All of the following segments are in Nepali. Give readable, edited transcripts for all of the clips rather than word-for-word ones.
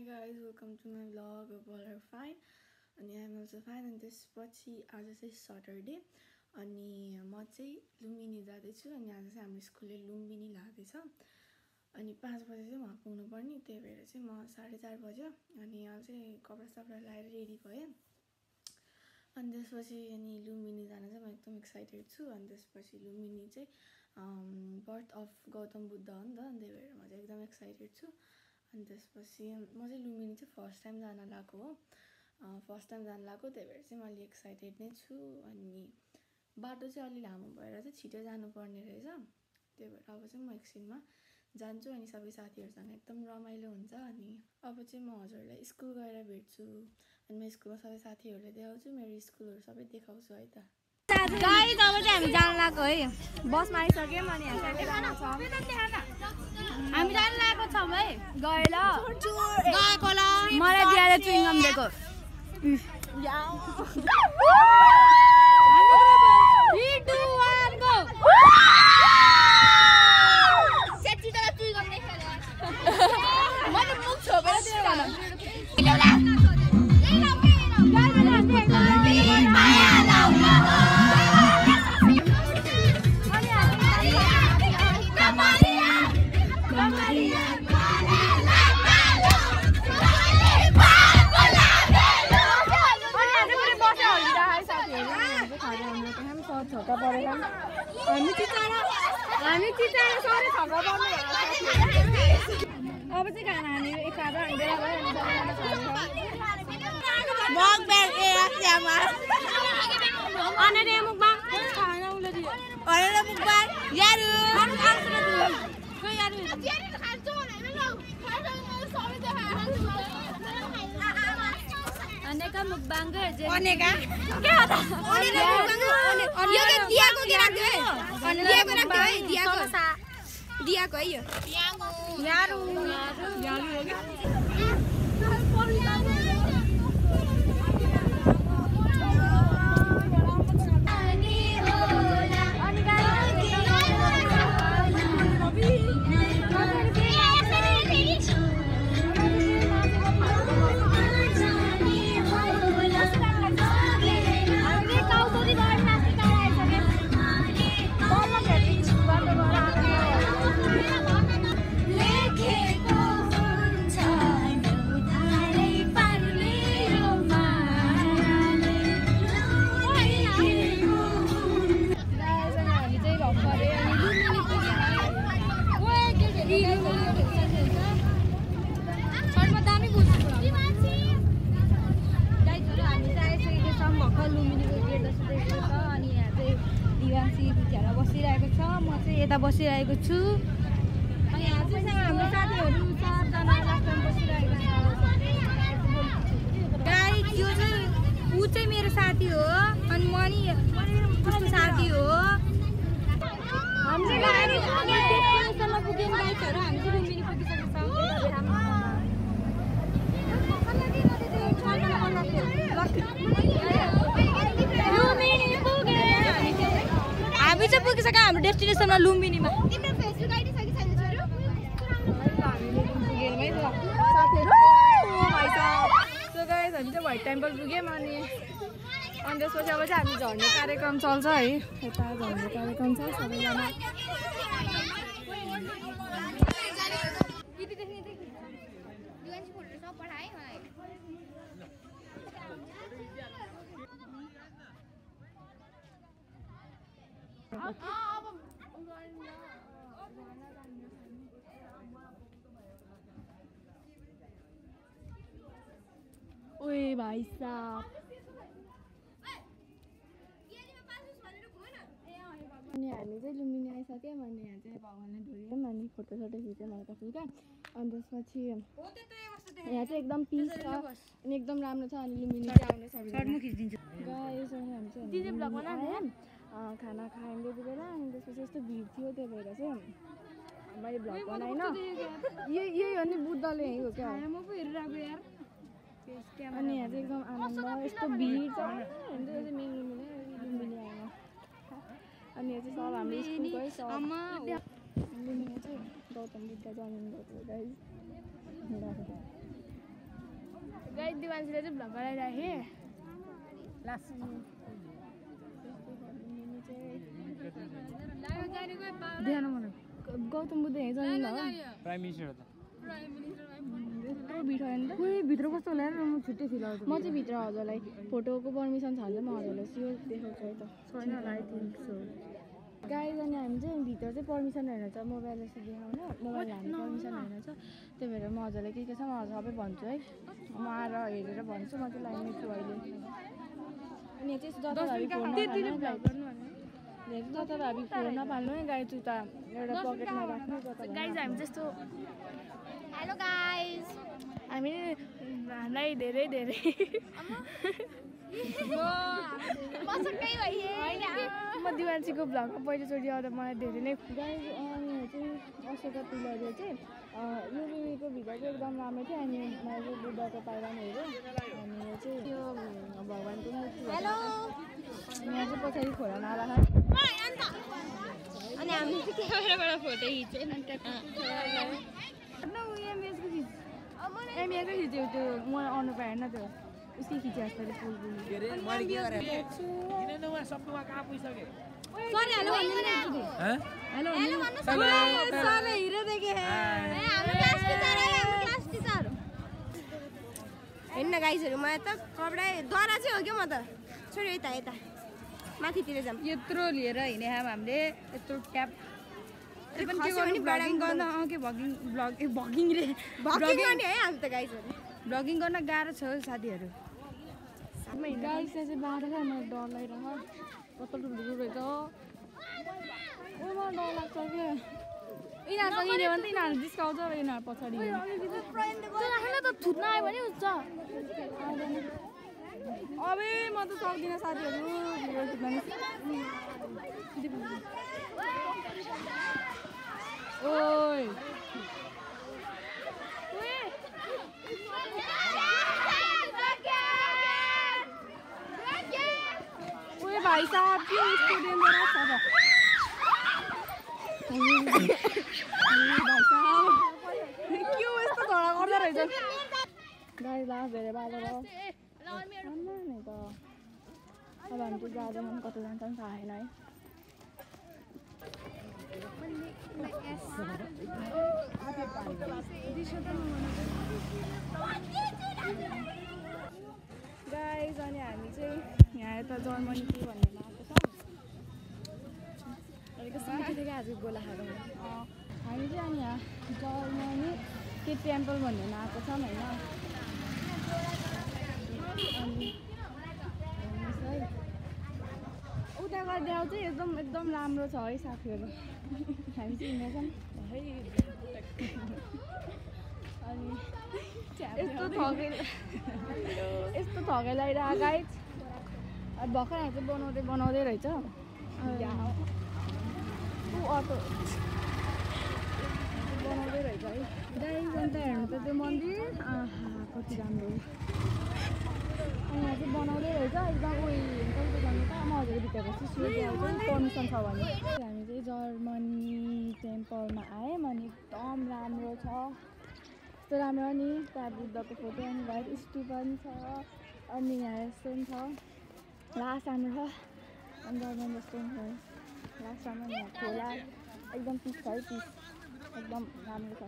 Hi guys, welcome to my vlog. Hope all are fine. अनि I am also fine. अनि त्यसपछि आज चाहिँ सटरडे अनि म चाहिँ लुम्बिनी जाँदैछु अनि आज चाहिँ हाम्रो स्कुलले लुम्बिनी लाँदैछ अनि 5 बजे चाहिँ वहाँ पुग्नु पर्ने त्यही भएर चाहिँ म 4:30 बज्यो अनि अहिले चाहिँ कपडा सपडा लाएर रेडी भएँ अनि त्यसपछि अनि लुम्बिनी जान चाहिँ म एकदम एक्साइटेड छु अनि त्यसपछि लुम्बिनी चाहिँ बर्थ अफ गौतम बुद्ध हो नि त त्यही भएर म चाहिँ एकदम एक्साइटेड छु अनि त्यसपछि म चाहिँ लुम्बिनी चाहिँ फर्स्ट टाइम जान लागेको हो त्यही भएर चाहिँ म अलि एक्साइटेड नै छु अनि बाटो चाहिँ अलि लामो भएर चाहिँ छिटो जानुपर्ने रहेछ त्यही भएर अब चाहिँ म एकछिनमा जान्छु अनि सबै साथीहरूसँग एकदम रमाइलो हुन्छ अनि अब चाहिँ म हजुरलाई स्कुल गएर भेट्छु अनि म स्कुलमा सबै साथीहरूलाई देखाउँछु मेरो स्कुलहरू सबै देखाउँछु है त गाइस अब चाहिँ हामी जान लाग्यो है बसमा आइसक्यौँ अनि हामी जान लागेको छौँ है गएको ल मलाई दिएर चुइङम दिएको अब चाहिँ खाना खाने एक आधा बेला दियाको है यो यारु बसिरहेको छु अनि यहाँ चाहिँ हाम्रो साथीहरू 4 जना लास्टमा बसिरहेको छ गाइस यो चाहिँ ऊ चाहिँ मेरो साथी हो अनि म नि उसको साथी हो हामी चाहिँ डेस्टिनेसनमा पुग्यौँ गाइसहरु हामी चाहिँ लुम्बिनी पुगिसकेका हामी चाहिँ पुगिसक्यो हाम्रो डेस्टिनेसनमा लुम्बिनीमा तिम्रो फेसबुक आइडी छ कि छैन छोरो हामीले पुगेर है साथीहरु भाइ साहब सो गाइस हामी चाहिँ व्हाइट टेम्पल पुग्यौँ अनि त्यसपछि अब चाहिँ हामी झर्ने कार्यक्रम चल्छ है यता झर्ने कार्यक्रम छ सबैजना ओए भाइ साहब अनि हामी चाहिँ लुम्बिनी आइसक्यौँ अनि यहाँ चाहिँ भगवानलाई धोयौँ अनि फोटोसोटो खिच्यौँ हल्का फुल्का अनि त्यसपछि यहाँ चाहिँ एकदम पिस छ अनि एकदम राम्रो छ अनि लुम्बिनी चाहिँ आउने सबैजना गाइस अनि हामी चाहिँ खाना खायौँ त्यति बेला अनि त्यसपछि यस्तो भिड थियो त्यही भएर चाहिँ मैले भ्लग बनाएन यही हो नि बुद्धले यही हो क्या अनि यहाँ चाहिँ एकदम आनन्द यस्तो भिड छ लुम्बिनी आएन अनि यहाँ चाहिँ सब हाम्रो स्कुलकै छ लुम्बिनी चाहिँ गौतम बुद्ध जन्मिनु भएको गाइस गाइस दिवानले चाहिँ भ्लग गराइराखे लास्ट ध्यान मन गौतम बुद्ध यही जाने ल प्राइम मिनिस्टर हो त यत्रो भिड होइन त खोइ भित्र कस्तो होला र म छुट्टै फिल आउँछ म चाहिँ भित्र हजुरलाई फोटोको पर्मिसन छ भने म हजुरलाई स्योर देखाउँछु है त छैन होला आई थिङ्क सो गाइज अनि हामी चाहिँ भित्र चाहिँ पर्मिसन हेर्न छ मोबाइल यसो देखाउन मोबाइल हामी पर्मिसन हेर्न छ त्यही भएर म हजुरलाई के छ म हजुर सबै भन्छु है म आएर हेरेर भन्छु म चाहिँ लाइनमै छु अहिले अनि चाहिँ जताभावी फोन नपाल्नु है गाई जुत्ता एउटा पकेटमा राख्नु गाइज हामी जस्तो हेलो गाइज हामी हामीलाई धेरै धेरै म दिवालीको भ्लगमा पहिलोचोटि आउँदा मलाई धेरै नै गाइज अनि चाहिँ अशोका पिलरले चाहिँ युनिको भिडियो चाहिँ एकदम राम्रो थियो अनि मैले चाहिँ बुद्धको पाइरामा हेरेँ अनि यो चाहिँ त्यो भगवान्को मूर्ति यहाँ चाहिँ पछाडि खोला नाला छ अनि हामी चाहिँ क्यामेराबाट फोटो खिच्यौँ एमएसको खिच्यो त्यो मलाई आउनु पाएन त्यो उसकै खिच्यो जस्तो पुल होइन गाइजहरू म यता कपडा दरा चाहिँ हो क्या म त छोरी यता यता माथितिर जाऊँ यत्रो लिएर हिँडे हामीले यत्रो ट्याप ब्लगिङ गर्न भगिङ रे गर्ने है हामी त गाइजहरू ब्लगिङ गर्न गाह्रो छ साथीहरू गाइस चाहिँ बाटो छ मलाई डर लागिरहेको कस्तो ठुल्ठुलो रहेछ मलाई डर लाग्छ क्या यिनीहरूसँग हिँड्यो भने त यिनीहरू जिस्काउँछ र यिनीहरू पछाडि राख्न त थुत्न आयो भने हुन्छ अबे म त सक्दिनँ साथीहरू ओइ भाइ साहब के स्टुडेन्ट भाइ साहब के यस्तो झगडा गर्दो रहेछ गाई लास धेरै बालेर नि त अब हामी चाहिँ जाँदैनौँ कता जान्छ पनि थाहा छैन है गाइज अनि हामी चाहिँ यहाँ यता जर्मनी के भन्नेमा आएको छ आज गोला खाएर हामी चाहिँ अनि यहाँ जर्मनी के टेम्पल भन्नेमा आएको छौँ होइन अनि उता गएर देखाउ चाहिँ एकदम राम्रो छ है साथीहरू हामी चाहिँ हिँडेछौँ अनि यस्तो थकै लगाइरहेको गाइज भर्खर हामी चाहिँ बनाउँदै रहेछ अटो बनाउँदै रहेछ है गाइज अन्त हेर्नु त त्यो मन्दिर कति राम्रो अनि यहाँ चाहिँ बनाउँदै रहेछ एकदम उयो कस्तो गर्नु त म हजुर भित्रको पर्मिसन छ भने हामी चाहिँ जर्मनी टेम्पलमा आयौँ अनि एकदम राम्रो छ यस्तो राम्रो नि त्यहाँ बुद्धको फोटो अनि भाइ स्टु पनि छ अनि यहाँ यस्तो पनि छ लास्ट राम्रो छ अनि जर्मन जस्तो पनि छ लास्ट राम्रो यहाँ खोला एकदम पिस छ है पिस एकदम राम्रो छ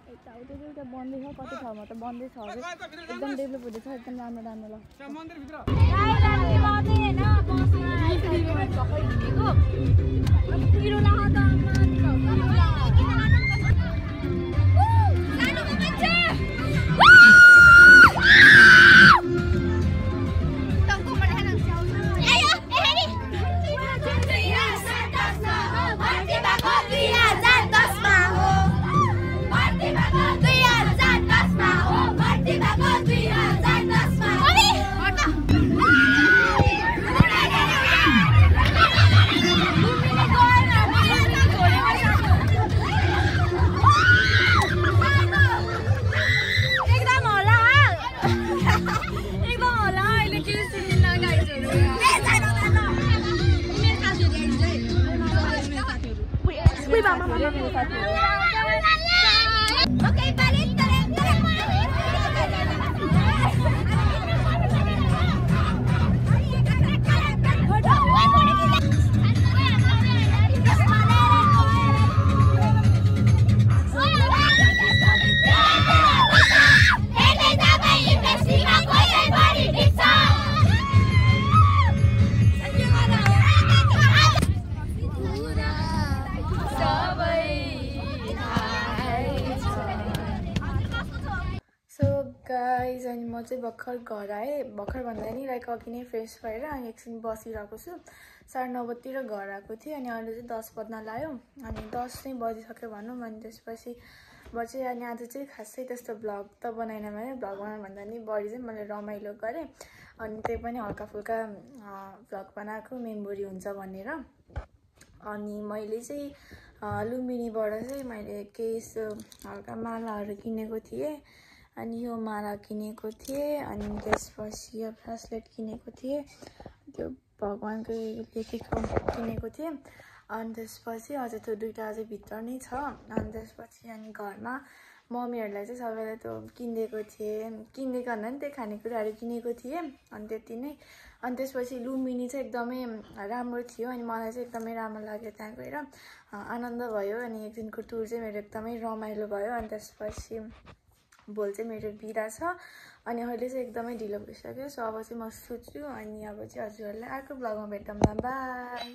यताउता चाहिँ उता बन्दै छ कति ठाउँमा त बन्दै छ अरे एकदम डेभलप हुँदैछ एकदम राम्रो ल Okay, balik. गाइज अनि म चाहिँ भर्खर घर आएँ भर्खर भन्दा नि लाइक अघि नै फ्रेस भएर अनि एकछिन बसिरहेको छु 9:30तिर घर आएको थिएँ अनि अहिले चाहिँ 10 बज्न लाग्यो अनि 10 नै बजिसक्यो भनौँ अनि त्यसपछि बचे अनि आज चाहिँ खासै त्यस्तो भ्लग त बनाएन भने भ्लग बनाउनु भन्दा नि बढी चाहिँ मैले रमाइलो गरेँ अनि त्यही पनि हल्का फुल्का भ्लग बनाएको मेमोरी हुन्छ भनेर अनि मैले चाहिँ लुम्बिनीबाट चाहिँ मैले केही हल्का मालाहरू किनेको थिएँ अनि यो माला किनेको थिएँ अनि त्यसपछि यो ब्रेसलेट किनेको थिएँ त्यो भगवानको लेखेको किनेको थिएँ अनि त्यसपछि अझै त्यो दुईटा अझै भित्र नै छ अनि त्यसपछि अनि घरमा मम्मीहरूलाई चाहिँ सबैलाई त्यो किनिदिएको थिएँ किनेको भन्दा नि त्यही खानेकुराहरू किनेको थिएँ अनि त्यति नै अनि त्यसपछि लुम्बिनी चाहिँ एकदमै राम्रो थियो अनि मलाई चाहिँ एकदमै राम्रो लाग्यो त्यहाँ गएर आनन्द भयो अनि एक दिनको टुर चाहिँ मेरो एकदमै रमाइलो भयो अनि त्यसपछि भोलि चाहिँ मेरो बिदा छ अनि अहिले चाहिँ एकदमै ढिलो भइसक्यो सो अब चाहिँ म सुत्छु अनि अब चाहिँ हजुरहरूलाई अर्को भ्लगमा भेटौँला बाई।